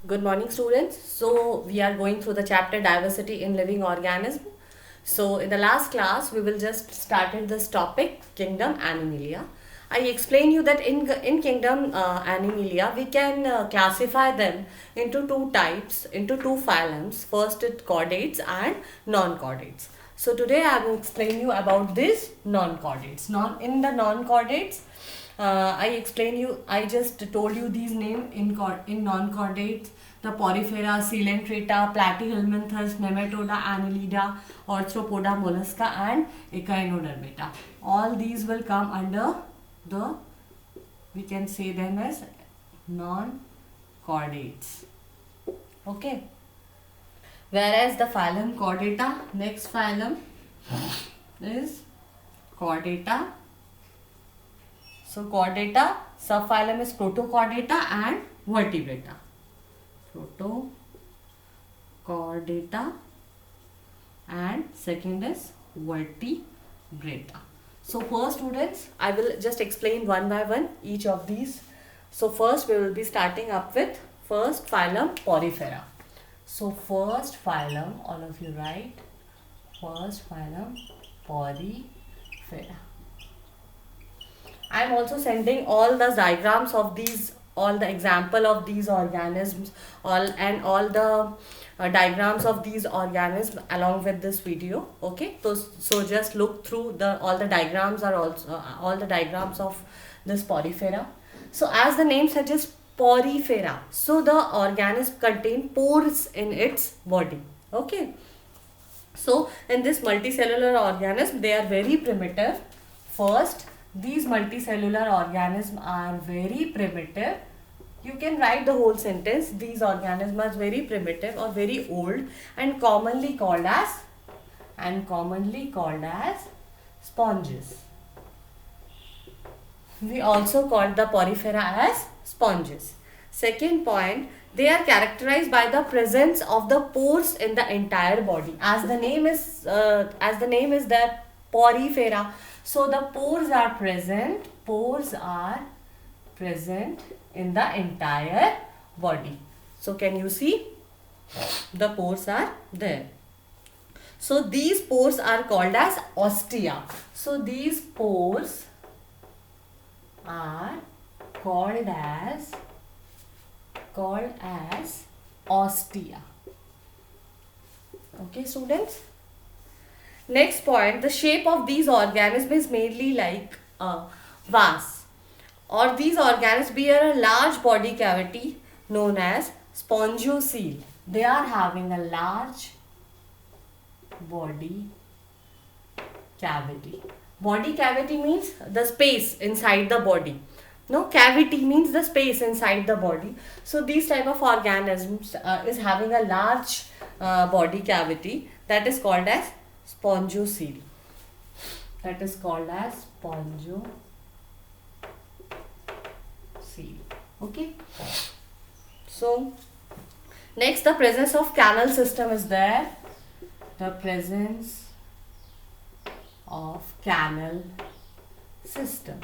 Good morning, students. So we are going through the chapter diversity in living organism. So in the last class, we will just started this topic kingdom Animalia. I explained you that in kingdom Animalia, we can classify them into two types, into two phylums. First, it chordates and non-chordates. So today I will explain you about this non-chordates. In the non-chordates, I explain you. I just told you these names in non-chordates: the Porifera, Coelenterata, Platyhelminthes, Nematoda, Annelida, Arthropoda, Mollusca, and Echinodermata. All these will come under the, we can say them as non-chordates. Okay. Whereas the phylum Chordata, next phylum is Chordata. So Chordata, subphylum is Protochordata and Vertebrata. Protochordata and second is Vertebrata. So first, students, I will just explain one by one each of these. So first we will be starting up with first phylum Porifera. So first phylum, all of you write, first phylum Porifera. I am also sending all the diagrams of these, all the example of these organisms, all the diagrams of these organisms along with this video. Okay, so just look through all the diagrams are also all the diagrams of this Porifera. So as the name suggests, Porifera, so the organism contain pores in its body. Okay, so in this multicellular organism, they are very primitive. First, these multicellular organisms are very primitive. You can write the whole sentence. These organisms are very primitive or very old and commonly called as sponges. We also call the Porifera as sponges. Second point, they are characterized by the presence of the pores in the entire body. As the name is that Porifera, so the pores are present. Pores are present in the entire body. So can you see? The pores are there. So these pores are called as ostia. So these pores are called as ostia. Okay, students. Next point, the shape of these organisms is mainly like a vase, or these organisms bear a large body cavity known as spongiocele. They are having a large body cavity. Body cavity means the space inside the body. No, cavity means the space inside the body. So these type of organisms is having a large body cavity, that is called as spongiocele. That is called as spongiocele. Okay. So next, the presence of canal system is there. The presence of canal system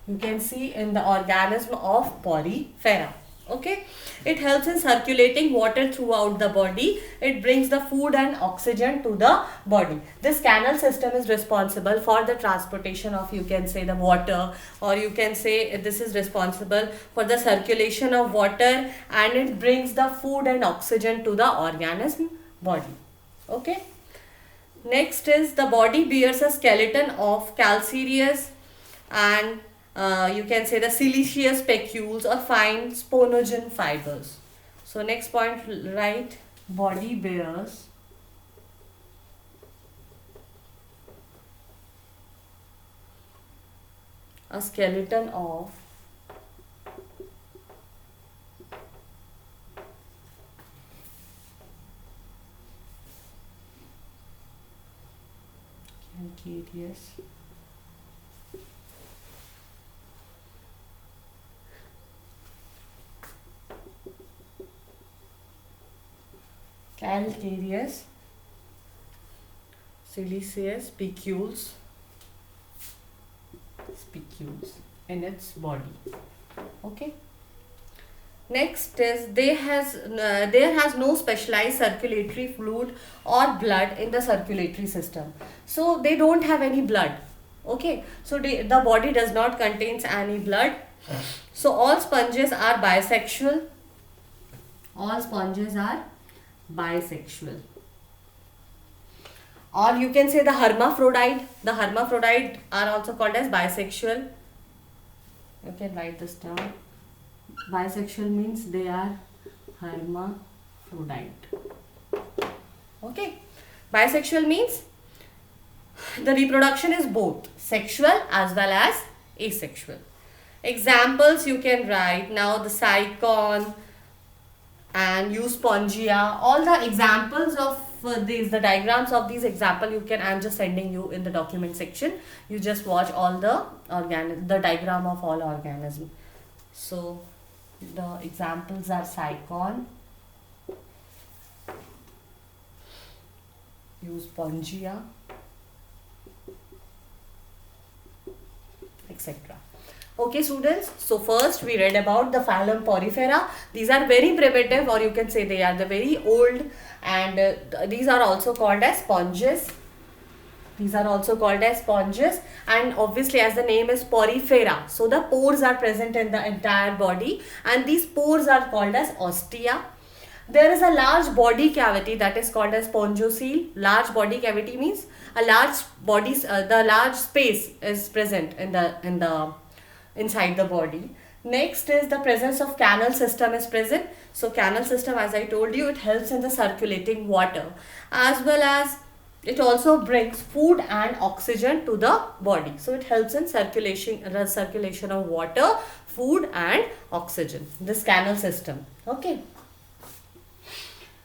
you can see in the organism of Porifera. Okay, it helps in circulating water throughout the body. It brings the food and oxygen to the body. This canal system is responsible for the transportation of, you can say, the water, or you can say this is responsible for the circulation of water, and it brings the food and oxygen to the organism body. Okay. Next is the body bears a skeleton of calcareous and you can say the siliceous spicules or fine spongogen fibers. So next point, write, body bears a skeleton of calcareous siliceous spicules in its body. Okay. Next is there has no specialized circulatory fluid or blood in the circulatory system. So they don't have any blood. Okay, so the body does not contains any blood. So all sponges are bisexual. All sponges are bisexual. Or you can say the hermaphrodite. The hermaphrodite are also called as bisexual. You can write this down. Bisexual means they are hermaphrodite. Okay. Bisexual means the reproduction is both sexual as well as asexual. Examples you can write now: the cycon and euspongia. All the examples of the diagrams of these example you can, I'm just sending you in the document section. You just watch all the diagram of all organism. So the examples are cycon, euspongia, etc. Okay students, so first we read about the phylum Porifera. These are very primitive, or you can say they are the very old, and these are also called as sponges. These are also called as sponges, and obviously as the name is Porifera, so the pores are present in the entire body, and these pores are called as ostia. There is a large body cavity that is called as spongiocele. Large body cavity means a large body, the large space is present in the inside the body. Next is the presence of canal system is present. So canal system, as I told you, it helps in the circulating water, as well as it also brings food and oxygen to the body. So it helps in circulation of water, food and oxygen. This canal system. Okay.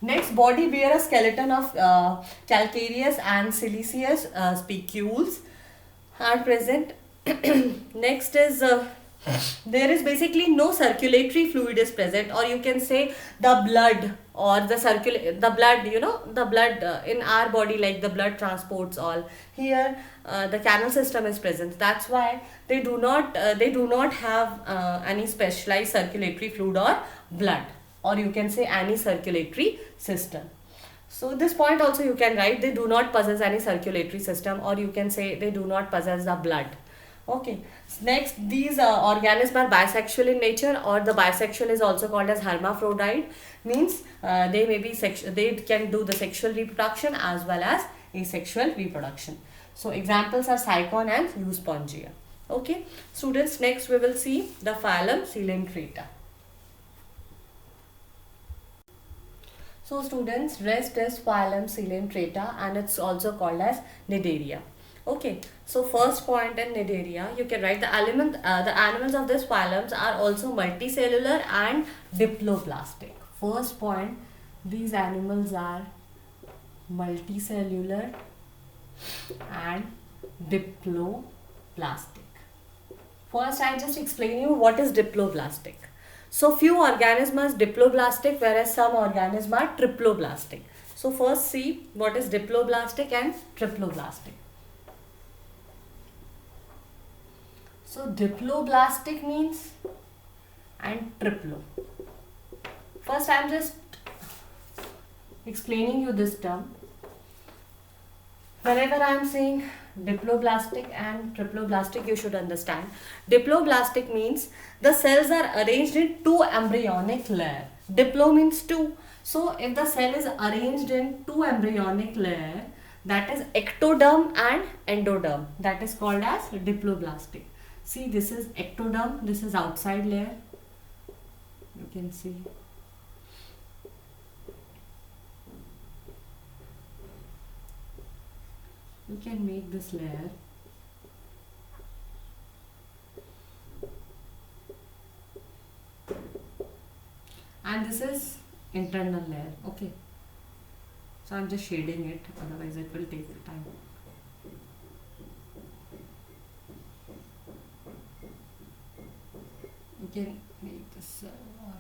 Next, body bear a skeleton of calcareous and siliceous spicules are present. Next is there is basically no circulatory fluid is present, or you can say the blood, or the blood, you know, the blood in our body, like the blood transports all. Here the canal system is present. That's why they do not have any specialized circulatory fluid or blood, or you can say any circulatory system. So this point also you can write, they do not possess any circulatory system, or you can say they do not possess the blood. Okay. Next, these organisms are bisexual in nature, or the bisexual is also called as hermaphrodite. Means they may be they can do the sexual reproduction as well as asexual reproduction. So examples are cycon and euspongia. Okay, students. Next we will see the phylum Coelenterata. So students, rest is phylum Coelenterata, and it's also called as Cnidaria. Okay, so first point in Cnidaria, you can write the animals of this phylum are also multicellular and diploblastic. First point, these animals are multicellular and diploblastic. First, I just explain you what is diploblastic. So few organisms are diploblastic, whereas some organisms are triploblastic. So first see what is diploblastic and triploblastic. So diploblastic means and triplo. First I am just explaining you this term. Whenever I am saying diploblastic and triploblastic, you should understand. Diploblastic means the cells are arranged in two embryonic layers. Diplo means two. So if the cell is arranged in two embryonic layers, that is ectoderm and endoderm, that is called as diploblastic. See, this is ectoderm, this is outside layer. You can see. You can make this layer. And this is internal layer. Okay. So I'm just shading it, otherwise it will take time. You can make this or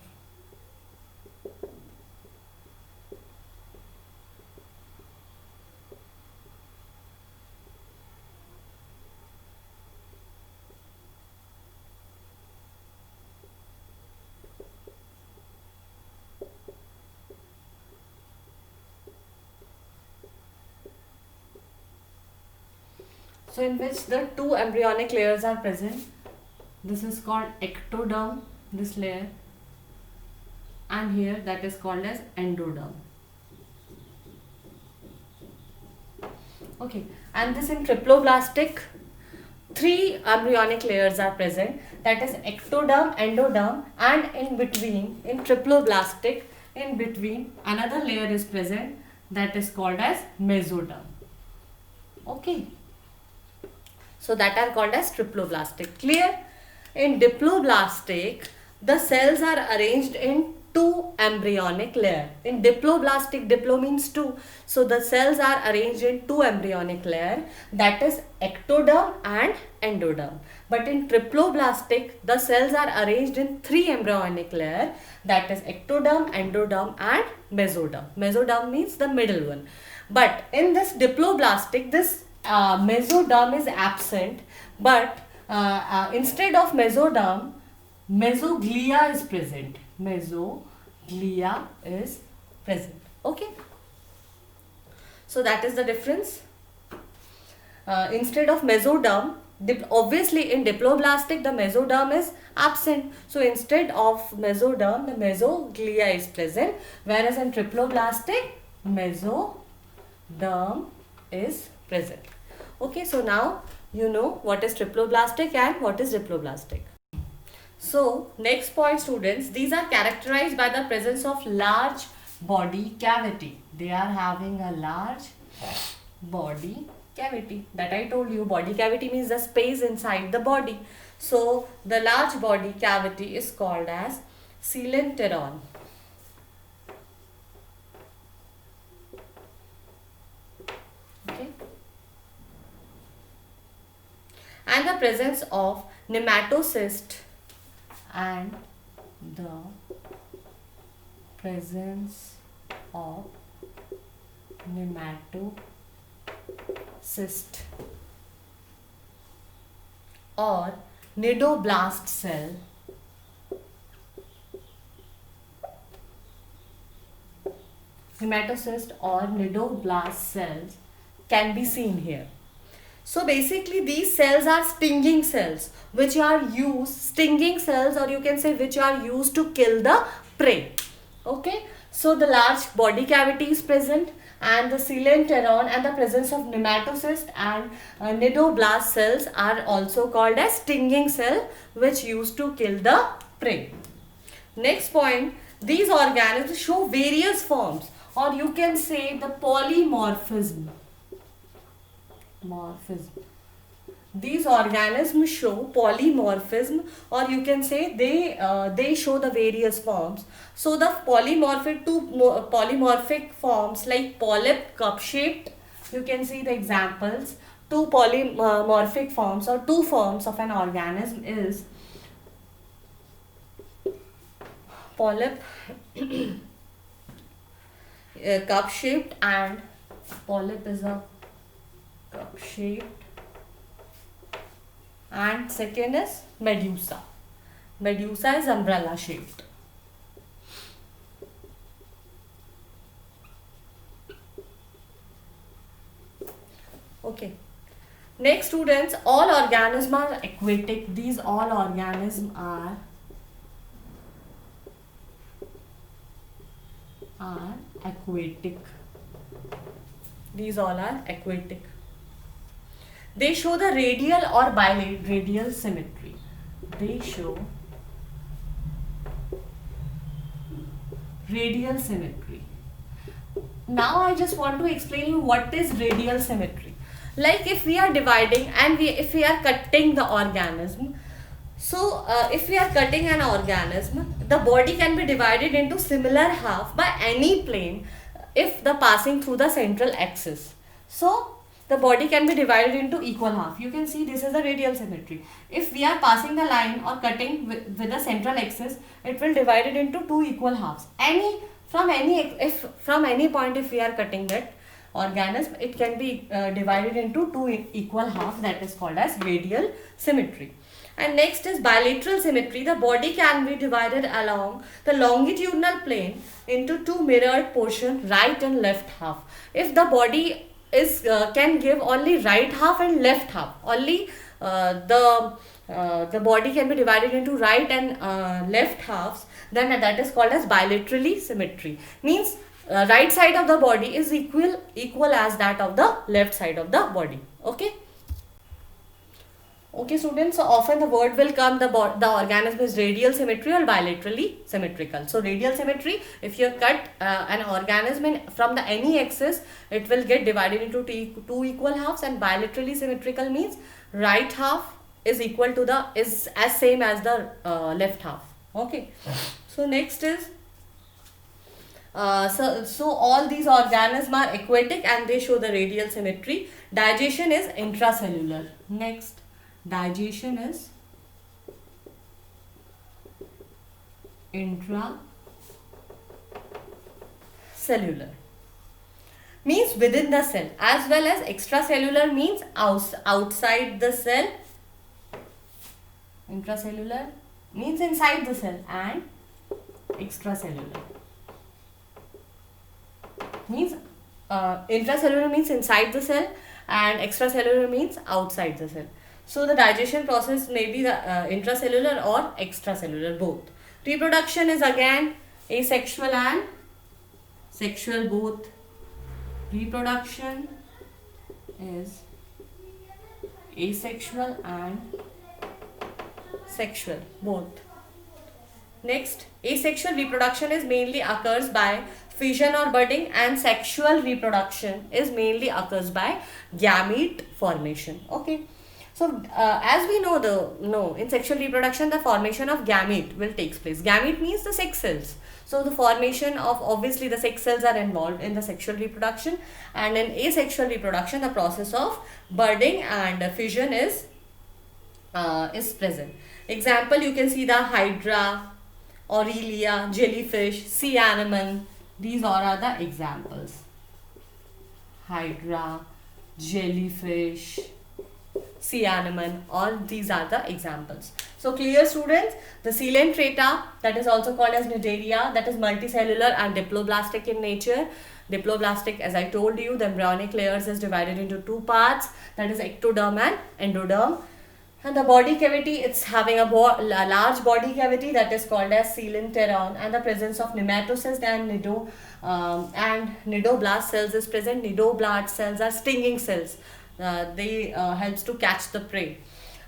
So in which the two embryonic layers are present. This is called ectoderm, this layer, and here that is called as endoderm. Okay, and this in triploblastic, three embryonic layers are present, that is ectoderm, endoderm, and in between, in triploblastic, in between another layer is present, that is called as mesoderm. Okay, so that are called as triploblastic. Clear? In diploblastic, the cells are arranged in two embryonic layer. In diploblastic, diplo means two, so the cells are arranged in two embryonic layer, that is ectoderm and endoderm. But in triploblastic, the cells are arranged in three embryonic layer, that is ectoderm, endoderm and mesoderm. Mesoderm means the middle one. But in this diploblastic, this mesoderm is absent, but instead of mesoderm, mesoglia is present. Mesoglia is present. Okay. So that is the difference. Instead of mesoderm, obviously in diploblastic the mesoderm is absent. So instead of mesoderm, the mesoglia is present. Whereas in triploblastic, mesoderm is present. Okay. So now you know what is triploblastic and what is diploblastic. So next point, students, these are characterized by the presence of large body cavity. They are having a large body cavity. That I told you, body cavity means the space inside the body. So the large body cavity is called as coelenteron. Okay. And the presence of nematocyst and the presence of nematocyst or nidoblast cell nematocyst or nidoblast cells can be seen here. So basically these cells are stinging cells which are used, stinging cells, or you can say which are used to kill the prey. Okay. So the large body cavity is present and the coelenteron and the presence of nematocyst and nidoblast cells are also called as stinging cell which used to kill the prey. Next point, these organisms show various forms, or you can say the polymorphism. These organisms show polymorphism, or you can say they show the various forms. So the polymorphic forms like polyp, cup shaped, you can see the examples. Two polymorphic forms or two forms of an organism is polyp, cup shaped, and polyp is a cup shaped, and second is medusa. Medusa is umbrella shaped. Okay. Next, students, all organisms are aquatic. These all organisms are aquatic. These all are aquatic. They show the radial or biradial symmetry. They show radial symmetry. Now I just want to explain you what is radial symmetry. Like if we are dividing and if we are cutting the organism, so if we are cutting an organism, the body can be divided into similar half by any plane if the passing through the central axis. So the body can be divided into equal half. You can see this is the radial symmetry. If we are passing the line or cutting with the central axis, it will divide it into two equal halves. From any point if we are cutting that organism, it can be divided into two equal halves. That is called as radial symmetry. And next is bilateral symmetry. The body can be divided along the longitudinal plane into two mirrored portions, right and left half. If the body is can give only right half and left half. Only the body can be divided into right and left halves. Then that is called as bilaterally symmetry. Means right side of the body is equal as that of the left side of the body. Okay. Okay, students, so often the word will come, the organism is radial symmetry or bilaterally symmetrical. So radial symmetry, if you cut an organism from the any axis, it will get divided into two equal halves, and bilaterally symmetrical means right half is equal to is as same as the left half. Okay. So next is so all these organisms are aquatic and they show the radial symmetry. Digestion is intracellular. Next, digestion is intracellular. Means within the cell, as well as extracellular means outside the cell. Intracellular means inside the cell, and extracellular means intracellular means inside the cell, and extracellular means outside the cell. So the digestion process may be the intracellular or extracellular, both. Reproduction is again asexual and sexual, both. Reproduction is asexual and sexual, both. Next, asexual reproduction is mainly occurs by fission or budding, and sexual reproduction is mainly occurs by gamete formation. Okay. So as we know, in sexual reproduction the formation of gamete will takes place. Gamete means the sex cells. So the formation of, obviously the sex cells are involved in the sexual reproduction, and in asexual reproduction the process of budding and fission is present. Example, you can see the hydra, aurelia, jellyfish, sea anemone. These all are the examples. Hydra, jellyfish, sea anemone, all these are the examples. So clear, students? The Coelenterata, that is also called as Cnidaria, that is multicellular and diploblastic in nature. Diploblastic, as I told you, the embryonic layers is divided into two parts, that is ectoderm and endoderm. And the body cavity, it's having a large body cavity, that is called as coelenteron, and the presence of nematocyst and nidoblast cells is present. Nidoblast cells are stinging cells. They helps to catch the prey.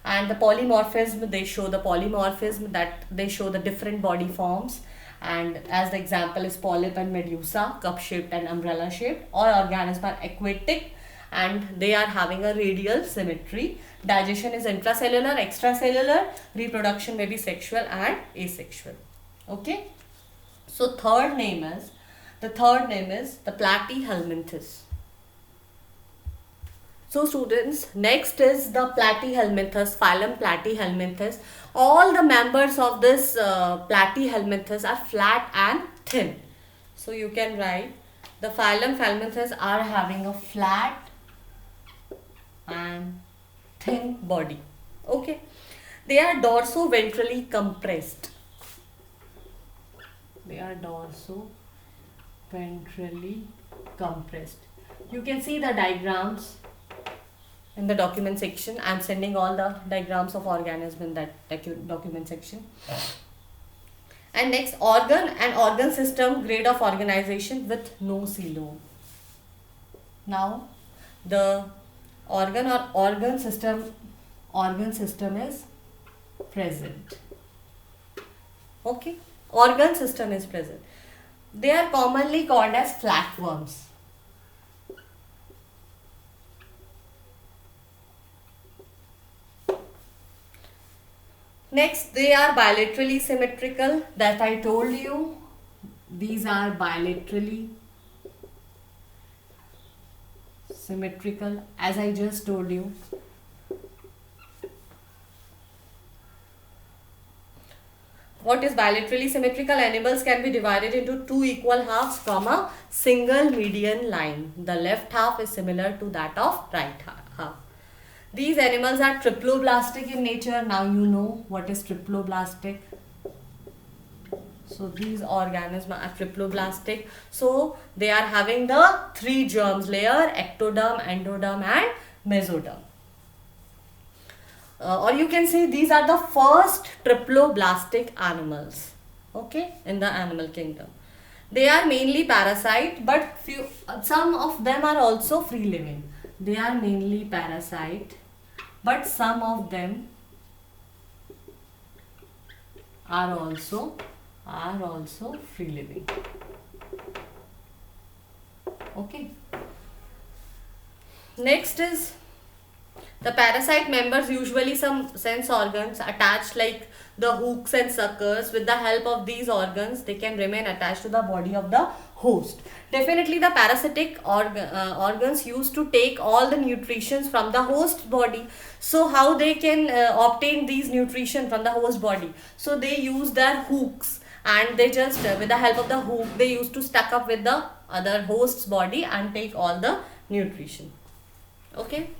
And the polymorphism, they show the polymorphism, that they show the different body forms. And as the example is polyp and medusa, cup shaped and umbrella shaped. All organisms are aquatic and they are having a radial symmetry. Digestion is intracellular, extracellular. Reproduction may be sexual and asexual. Okay. So the third name is the Platyhelminthes. So students, next is the Platyhelminthes, phylum Platyhelminthes. All the members of this Platyhelminthes are flat and thin. So you can write the phylum Helminthes are having a flat and thin body. Okay. They are dorso-ventrally compressed. They are dorso-ventrally compressed. You can see the diagrams in the document section. I am sending all the diagrams of organism in that document section. And next, organ system, grade of organization with no coelom. Now, the organ system is present. Okay, organ system is present. They are commonly called as flatworms. Next, they are bilaterally symmetrical, that I told you. These are bilaterally symmetrical, as I just told you. What is bilaterally symmetrical? Animals can be divided into two equal halves from a single median line. The left half is similar to that of right half. These animals are triploblastic in nature. Now you know what is triploblastic. So these organisms are triploblastic. So they are having the 3 germs layer: ectoderm, endoderm and mesoderm. Or you can say these are the first triploblastic animals, okay, in the animal kingdom. They are mainly parasite, but some of them are also free living. They are mainly parasite, but some of them are also free living. Okay. Next is the parasite members usually some sense organs attached like the hooks and suckers. With the help of these organs, they can remain attached to the body of the host. Definitely the parasitic organs used to take all the nutrition from the host body. So how they can obtain these nutrition from the host body? So they use their hooks, and they just with the help of the hook they used to stuck up with the other host's body and take all the nutrition. Okay.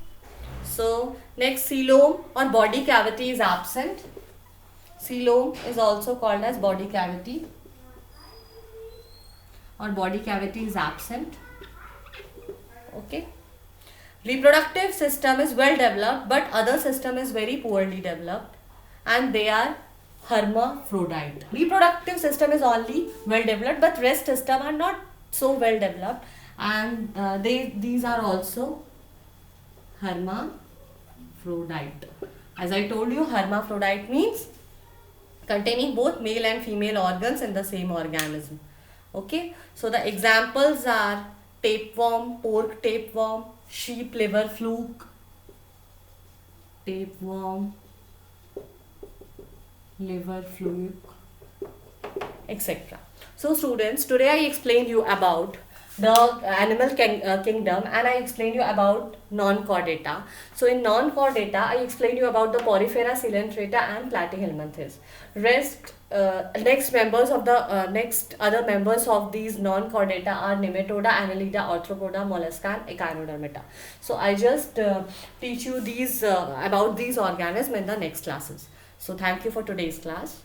So next, coelom or body cavity is absent. Coelom is also called as body cavity, or body cavity is absent. Okay. Reproductive system is well developed, but other system is very poorly developed, and they are hermaphrodite. Reproductive system is only well developed, but rest system are not so well developed, and these are also hermaphrodite. As I told you, hermaphrodite means containing both male and female organs in the same organism. Okay, so the examples are tapeworm, pork tapeworm, sheep liver fluke, tapeworm, liver fluke, etc. So students, today I explained you about the animal kingdom, and I explained you about non-chordata. So in non-chordata, I explained you about the Porifera, Coelenterata and Platyhelminthes. Next members of the next other members of these non-chordata are Nematoda, Annelida, Arthropoda, Mollusca and Echinodermata. So I just teach you these about these organisms in the next classes. So thank you for today's class.